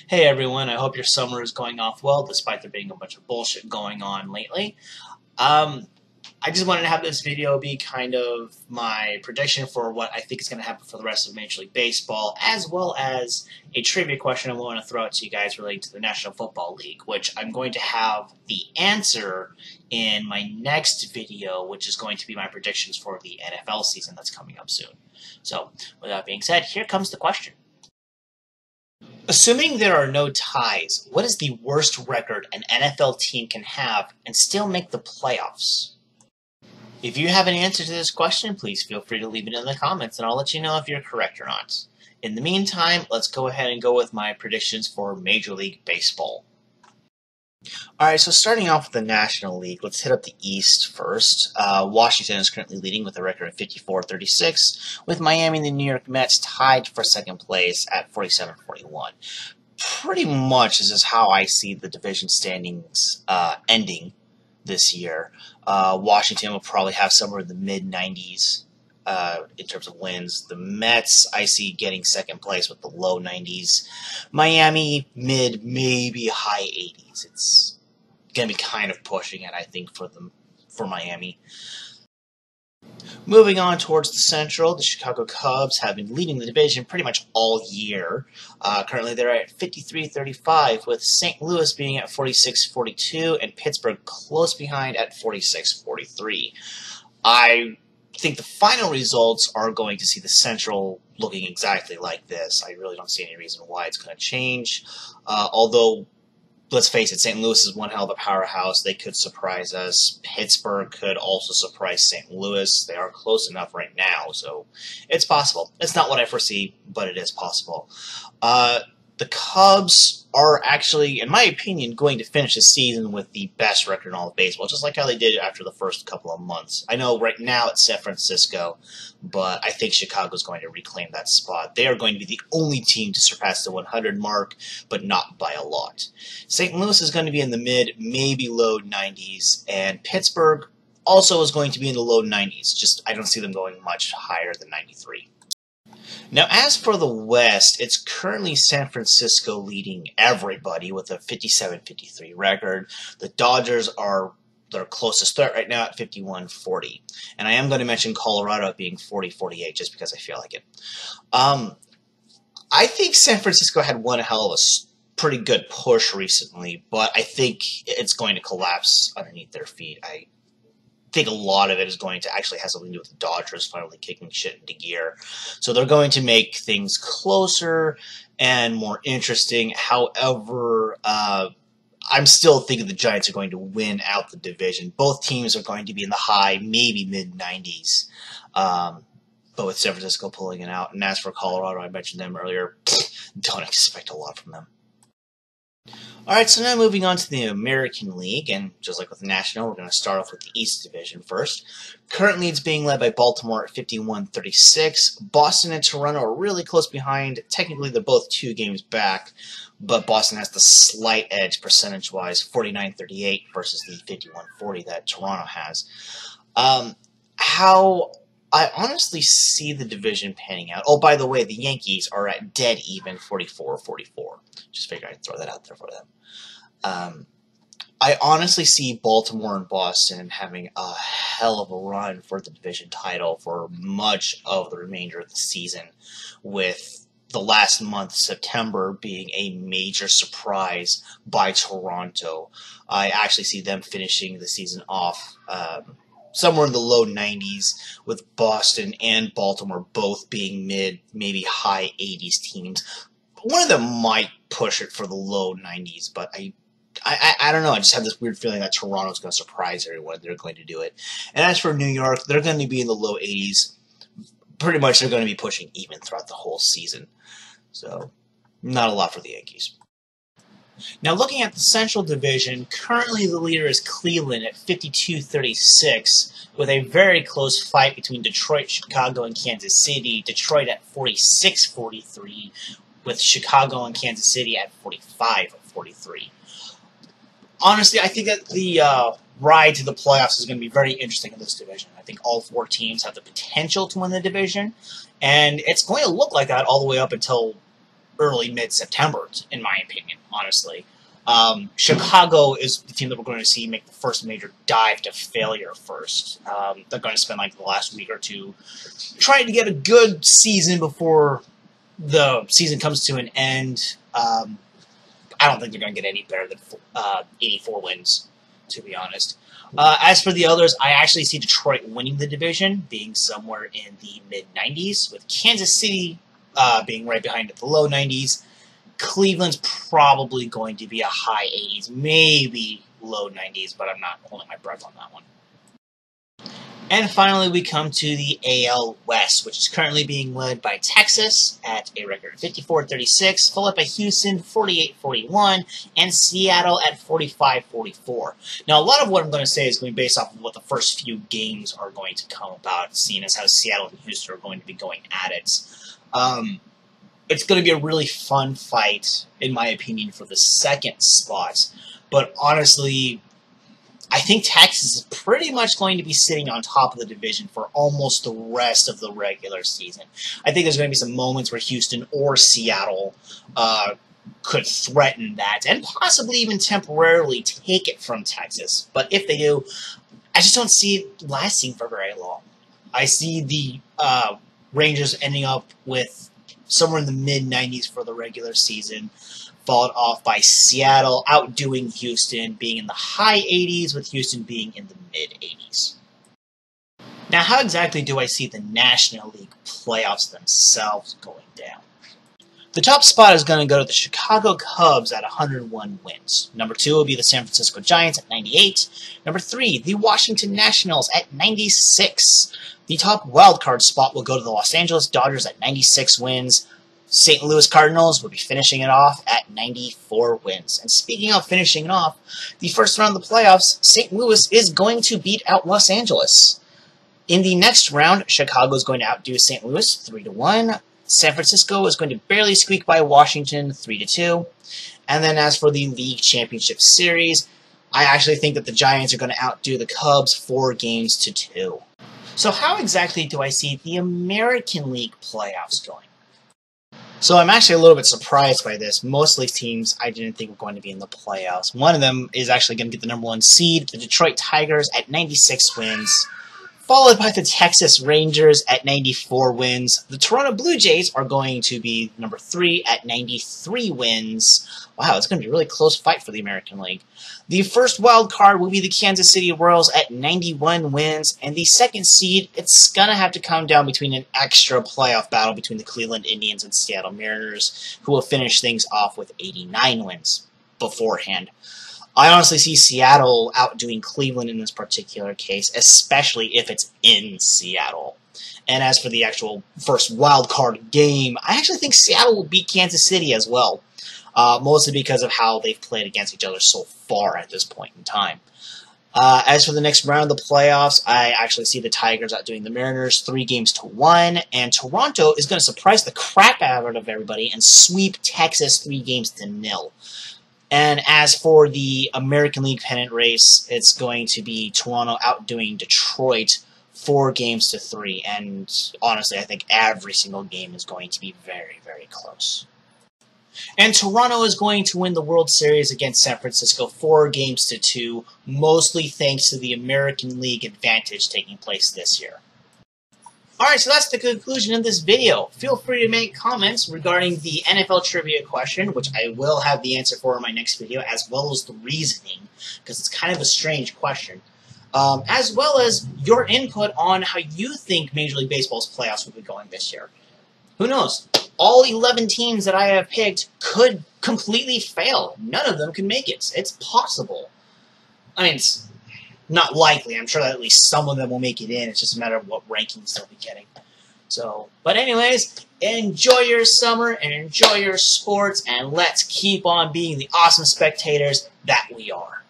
Hey everyone, I hope your summer is going off well despite there being a bunch of bullshit going on lately. Um, I just wanted to have this video be kind of my prediction for what I think is going to happen for the rest of Major League Baseball, as well as a trivia question I want to throw out to you guys relating to the National Football League, which I'm going to have the answer in my next video, which is going to be my predictions for the NFL season that's coming up soon. So, with that being said, here comes the question. Assuming there are no ties, what is the worst record an NFL team can have and still make the playoffs? If you have an answer to this question, please feel free to leave it in the comments and I'll let you know if you're correct or not. In the meantime, let's go ahead and go with my predictions for Major League Baseball. Alright, so starting off with the National League, let's hit up the East first. Washington is currently leading with a record of 54-36, with Miami and the New York Mets tied for second place at 47-41. Pretty much this is how I see the division standings ending this year. Washington will probably have somewhere in the mid-90s. In terms of wins. The Mets, I see getting second place with the low 90s. Miami, mid, maybe high 80s. It's going to be kind of pushing it, I think, for Miami. Moving on towards the Central, the Chicago Cubs have been leading the division pretty much all year. Currently, they're at 53-35, with St. Louis being at 46-42 and Pittsburgh close behind at 46-43. I think the final results are going to see the Central looking exactly like this. I really don't see any reason why it's going to change. Although, let's face it, St. Louis is one hell of a powerhouse. They could surprise us. Pittsburgh could also surprise St. Louis. They are close enough right now, so it's possible. It's not what I foresee, but it is possible. The Cubs are actually, in my opinion, going to finish the season with the best record in all of baseball, just like how they did after the first couple of months. I know right now it's San Francisco, but I think Chicago is going to reclaim that spot. They are going to be the only team to surpass the 100 mark, but not by a lot. St. Louis is going to be in the mid, maybe low 90s, and Pittsburgh also is going to be in the low 90s. Just I don't see them going much higher than 93. Now, as for the West, it's currently San Francisco leading everybody with a 57-53 record. The Dodgers are their closest threat right now at 51-40. And I am going to mention Colorado being 40-48 just because I feel like it. I think San Francisco had one hell of a pretty good push recently, but I think it's going to collapse underneath their feet. I think a lot of it is going to actually have something to do with the Dodgers finally kicking shit into gear. So they're going to make things closer and more interesting. However, I'm still thinking the Giants are going to win out the division. Both teams are going to be in the high, maybe mid-90s. But with San Francisco pulling it out. And as for Colorado, I mentioned them earlier, don't expect a lot from them. Alright, so now moving on to the American League, and just like with the National, we're going to start off with the East Division first. Currently, it's being led by Baltimore at 51-36. Boston and Toronto are really close behind. Technically, they're both 2 games back, but Boston has the slight edge percentage-wise, 49-38 versus the 51-40 that Toronto has. How I honestly see the division panning out. Oh, by the way, the Yankees are at dead even, 44-44. Just figured I'd throw that out there for them. I honestly see Baltimore and Boston having a hell of a run for the division title for much of the remainder of the season, with the last month, September, being a major surprise by Toronto. I actually see them finishing the season off somewhere in the low 90s, with Boston and Baltimore both being mid, maybe high 80s teams. One of them might push it for the low 90s, but I don't know. I just have this weird feeling that Toronto's going to surprise everyone. They're going to do it. And as for New York, they're going to be in the low 80s. Pretty much they're going to be pushing even throughout the whole season. So, not a lot for the Yankees. Now, looking at the Central Division, currently the leader is Cleveland at 52-36, with a very close fight between Detroit, Chicago, and Kansas City. Detroit at 46-43, with Chicago and Kansas City at 45-43. Honestly, I think that the ride to the playoffs is going to be very interesting in this division. I think all 4 teams have the potential to win the division, and it's going to look like that all the way up until early mid-September, in my opinion, honestly. Chicago is the team that we're going to see make the first major dive to failure first. They're going to spend like the last week or two trying to get a good season before the season comes to an end. I don't think they're going to get any better than 84 wins, to be honest. As for the others, I actually see Detroit winning the division, being somewhere in the mid-90s, with Kansas City being right behind at the low 90s. Cleveland's probably going to be a high 80s, maybe low 90s, but I'm not holding my breath on that one. And finally, we come to the AL West, which is currently being led by Texas at a record of 54-36, followed by Houston 48-41, and Seattle at 45-44. Now, a lot of what I'm going to say is going to be based off of what the first few games are going to come about, seeing as how Seattle and Houston are going to be going at it. It's going to be a really fun fight, in my opinion, for the second spot. But honestly, I think Texas is pretty much going to be sitting on top of the division for almost the rest of the regular season. I think there's going to be some moments where Houston or Seattle could threaten that and possibly even temporarily take it from Texas. But if they do, I just don't see it lasting for very long. I see the Rangers ending up with somewhere in the mid-90s for the regular season, followed off by Seattle outdoing Houston, being in the high 80s, with Houston being in the mid-80s. Now, how exactly do I see the National League playoffs themselves going down? The top spot is going to go to the Chicago Cubs at 101 wins. Number 2 will be the San Francisco Giants at 98. Number 3, the Washington Nationals at 96. The top wildcard spot will go to the Los Angeles Dodgers at 96 wins. St. Louis Cardinals will be finishing it off at 94 wins. And speaking of finishing it off, the first round of the playoffs, St. Louis is going to beat out Los Angeles. In the next round, Chicago is going to outdo St. Louis 3-1. San Francisco is going to barely squeak by Washington 3-2. And then as for the League Championship Series, I actually think that the Giants are going to outdo the Cubs 4-2. So how exactly do I see the American League playoffs going? So I'm actually a little bit surprised by this. Most of these teams I didn't think were going to be in the playoffs. One of them is actually going to get the number 1 seed, the Detroit Tigers at 96 wins, followed by the Texas Rangers at 94 wins. The Toronto Blue Jays are going to be number 3 at 93 wins. Wow, it's going to be a really close fight for the American League. The first wild card will be the Kansas City Royals at 91 wins, and the second seed, it's going to have to come down between an extra playoff battle between the Cleveland Indians and Seattle Mariners, who will finish things off with 89 wins beforehand. I honestly see Seattle outdoing Cleveland in this particular case, especially if it's in Seattle. And as for the actual first wild card game, I actually think Seattle will beat Kansas City as well. Mostly because of how they've played against each other so far at this point in time. As for the next round of the playoffs, I actually see the Tigers outdoing the Mariners 3-1, and Toronto is going to surprise the crap out of everybody and sweep Texas 3-0. And as for the American League pennant race, it's going to be Toronto outdoing Detroit 4-3, and honestly, I think every single game is going to be very, very close. And Toronto is going to win the World Series against San Francisco 4-2, mostly thanks to the American League advantage taking place this year. Alright, so that's the conclusion of this video. Feel free to make comments regarding the NFL trivia question, which I will have the answer for in my next video, as well as the reasoning, because it's kind of a strange question. As well as your input on how you think Major League Baseball's playoffs will be going this year. Who knows? All 11 teams that I have picked could completely fail. None of them can make it. It's possible. I mean, it's not likely. I'm sure that at least some of them will make it in. It's just a matter of what rankings they'll be getting. So, but anyways, enjoy your summer and enjoy your sports, and let's keep on being the awesome spectators that we are.